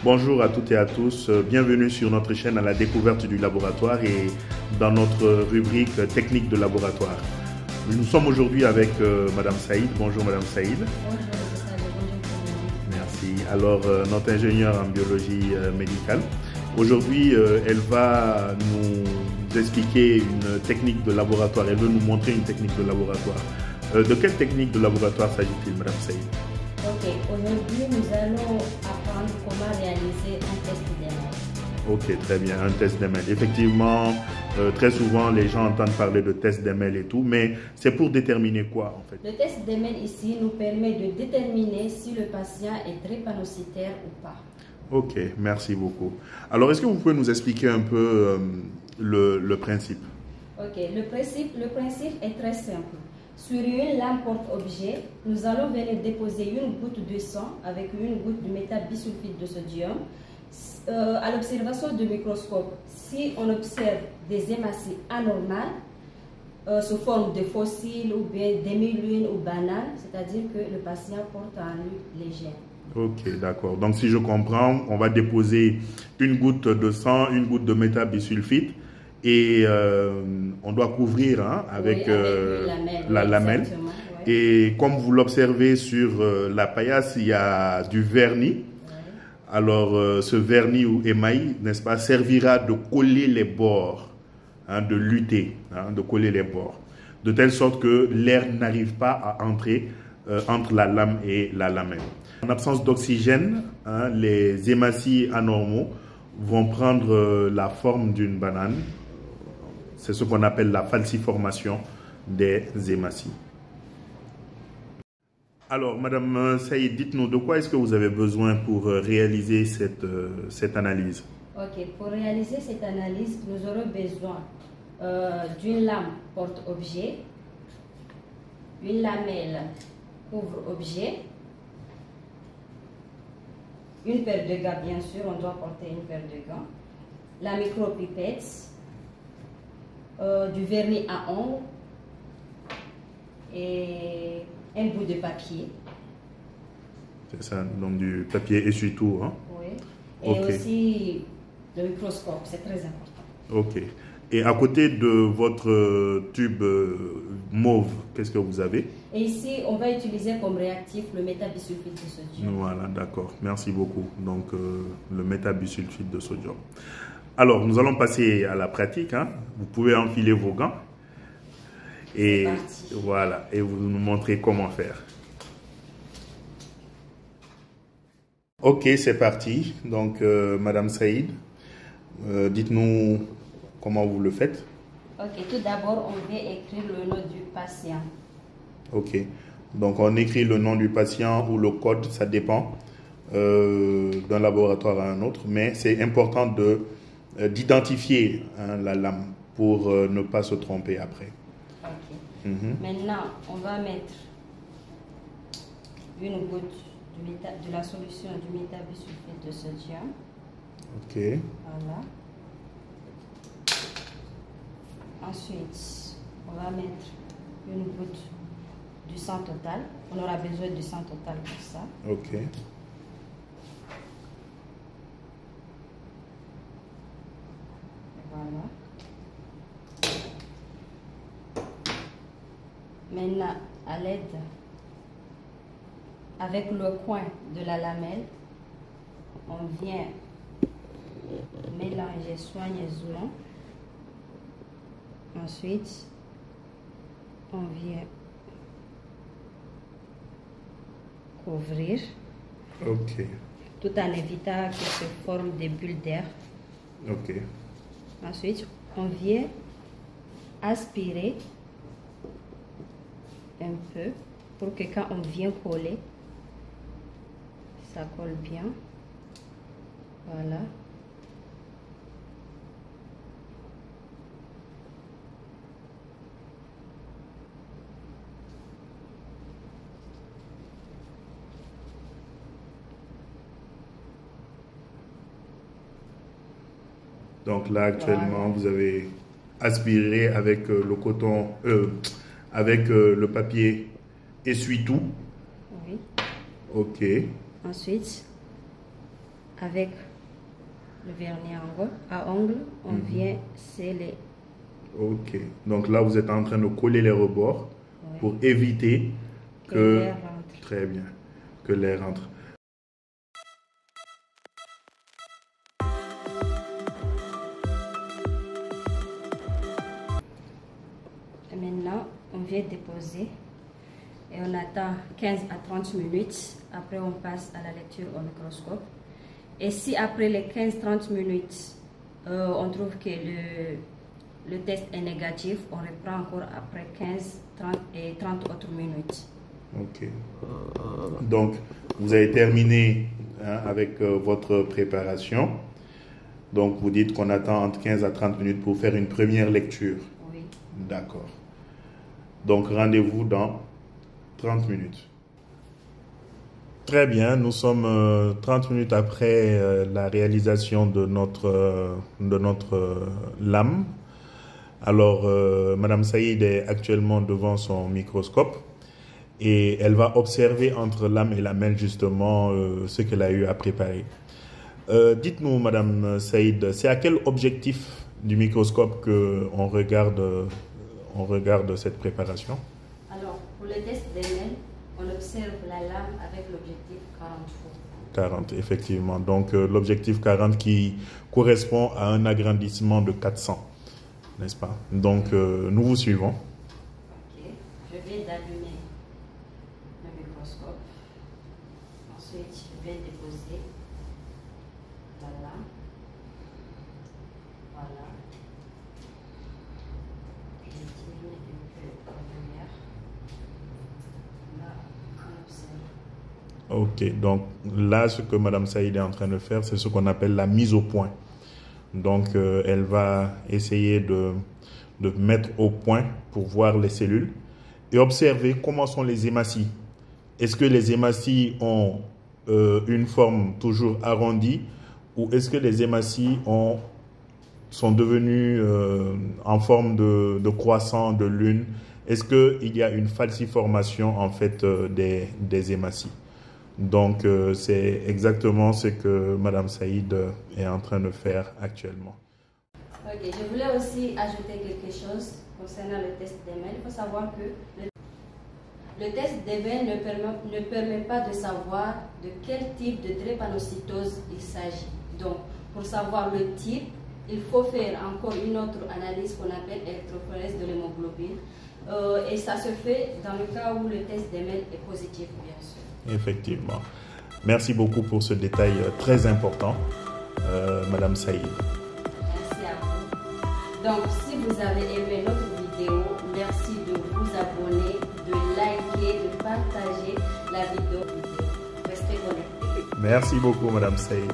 Bonjour à toutes et à tous, bienvenue sur notre chaîne à la découverte du laboratoire et dans notre rubrique technique de laboratoire. Nous sommes aujourd'hui avec Madame Saïd. Bonjour Madame Saïd. Bonjour. Merci. Alors notre ingénieure en biologie médicale. Aujourd'hui elle va nous expliquer une technique de laboratoire, elle veut nous montrer une technique de laboratoire. De quelle technique de laboratoire s'agit-il Madame Saïd? Ok, aujourd'hui nous allons apprendre comment réaliser un test d'ML. Ok, très bien, un test d'ML. Effectivement, très souvent les gens entendent parler de test d'ML et tout, mais c'est pour déterminer quoi en fait? Le test d'ML ici nous permet de déterminer si le patient est drépanocytaire ou pas. Ok, merci beaucoup. Alors, est-ce que vous pouvez nous expliquer un peu le principe? Ok, le principe est très simple. Sur une lame porte-objet, nous allons venir déposer une goutte de sang avec une goutte de métabisulfite de sodium. À l'observation du microscope, si on observe des hématies anormales sous forme de fossiles ou bien d'hémulines ou bananes, c'est-à-dire que le patient porte en lui les gènes. Ok, d'accord. Donc, si je comprends, on va déposer une goutte de sang, une goutte de métabisulfite et on doit couvrir avec, oui, avec la lamelle. Oui. Et comme vous l'observez sur la paillasse, il y a du vernis. Oui. Alors, ce vernis ou émail, n'est-ce pas, servira de coller les bords, hein, de lutter, hein, de coller les bords, de telle sorte que l'air n'arrive pas à entrer entre la lame et la lamelle. En absence d'oxygène, hein, les hématies anormaux vont prendre la forme d'une banane. C'est ce qu'on appelle la falciformation des hématies. Alors, Madame Saïd, dites-nous, de quoi est-ce que vous avez besoin pour réaliser cette analyse? Ok, pour réaliser cette analyse, nous aurons besoin d'une lame porte-objet, une lamelle couvre-objet, une paire de gants, bien sûr, on doit porter une paire de gants, la micropipette, du vernis à ongles et un bout de papier. C'est ça, donc du papier essuie-tout, hein? Oui. Et okay. Aussi le microscope, c'est très important. Ok. Et à côté de votre tube mauve, qu'est-ce que vous avez? Et ici, on va utiliser comme réactif le métabisulfite de sodium. Voilà, d'accord. Merci beaucoup. Donc, le métabisulfite de sodium. Alors, nous allons passer à la pratique, hein. Vous pouvez enfiler vos gants. Et voilà, et vous nous montrez comment faire. Ok, c'est parti. Donc, Madame Saïd, dites-nous comment vous le faites. Ok, tout d'abord, on vient écrire le nom du patient. Ok, donc on écrit le nom du patient ou le code, ça dépend d'un laboratoire à un autre, mais c'est important d'identifier hein, la lame pour ne pas se tromper après. Ok. Maintenant, on va mettre une goutte de la solution du métabisulfite de sodium. Ok. Voilà. Ensuite, on va mettre une goutte du sang total. On aura besoin du sang total pour ça. Ok. Voilà. Maintenant, à l'aide, avec le coin de la lamelle, on vient mélanger soigneusement. Ensuite, on vient couvrir. Ok. Tout en évitant qu'il se forme des bulles d'air. Ok. Ensuite, on vient aspirer un peu pour que quand on vient coller, ça colle bien. Voilà. Donc là, actuellement, vous avez aspiré avec le coton, avec le papier essuie-tout. Oui. Ok. Ensuite, avec le vernis à ongles, on vient sceller. Ok, donc là vous êtes en train de coller les rebords pour éviter que l'air rentre. Très bien, que l'air rentre. Et maintenant, on vient déposer et on attend 15 à 30 minutes. Après, on passe à la lecture au microscope. Et si après les 15-30 minutes, on trouve que le test est négatif, on reprend encore après 15, 30 et 30 autres minutes. Ok. Donc, vous avez terminé avec votre préparation. Donc, vous dites qu'on attend entre 15 à 30 minutes pour faire une première lecture. Oui. D'accord. Donc, rendez-vous dans 30 minutes. Très bien, nous sommes 30 minutes après la réalisation de notre lame. Alors, Madame Saïd est actuellement devant son microscope et elle va observer entre lame et lamelle justement ce qu'elle a eu à préparer. Dites-nous, Madame Saïd, c'est à quel objectif du microscope qu'on regarde cette préparation? Alors, pour le test d'Emel, on observe la lame avec l'objectif 40 fois. 40, effectivement. Donc, l'objectif 40 qui correspond à un agrandissement de 400, n'est-ce pas? Donc, nous vous suivons. Ok, je viens d'allumer le microscope. Ensuite, je vais déposer la lame. Voilà. Je diminue un peu la lumière. Là, on observe. Ok, donc là, ce que Madame Saïd est en train de faire, c'est ce qu'on appelle la mise au point. Donc, elle va essayer de mettre au point pour voir les cellules et observer comment sont les hématies. Est-ce que les hématies ont une forme toujours arrondie ou est-ce que les hématies sont devenues en forme de croissant, de lune? Est-ce qu'il y a une falciformation en fait des hématies? Donc, c'est exactement ce que Madame Saïd est en train de faire actuellement. Ok, je voulais aussi ajouter quelque chose concernant le test d'Emel. Il faut savoir que le test d'Emel ne permet pas de savoir de quel type de drépanocytose il s'agit. Donc, pour savoir le type, il faut faire encore une autre analyse qu'on appelle électrophorèse de l'hémoglobine. Et ça se fait dans le cas où le test d'Emel est positif, bien sûr. Effectivement. Merci beaucoup pour ce détail très important, Madame Saïd. Merci à vous. Donc, si vous avez aimé notre vidéo, merci de vous abonner, de liker, de partager la vidéo. Restez connectés. Merci beaucoup, Madame Saïd.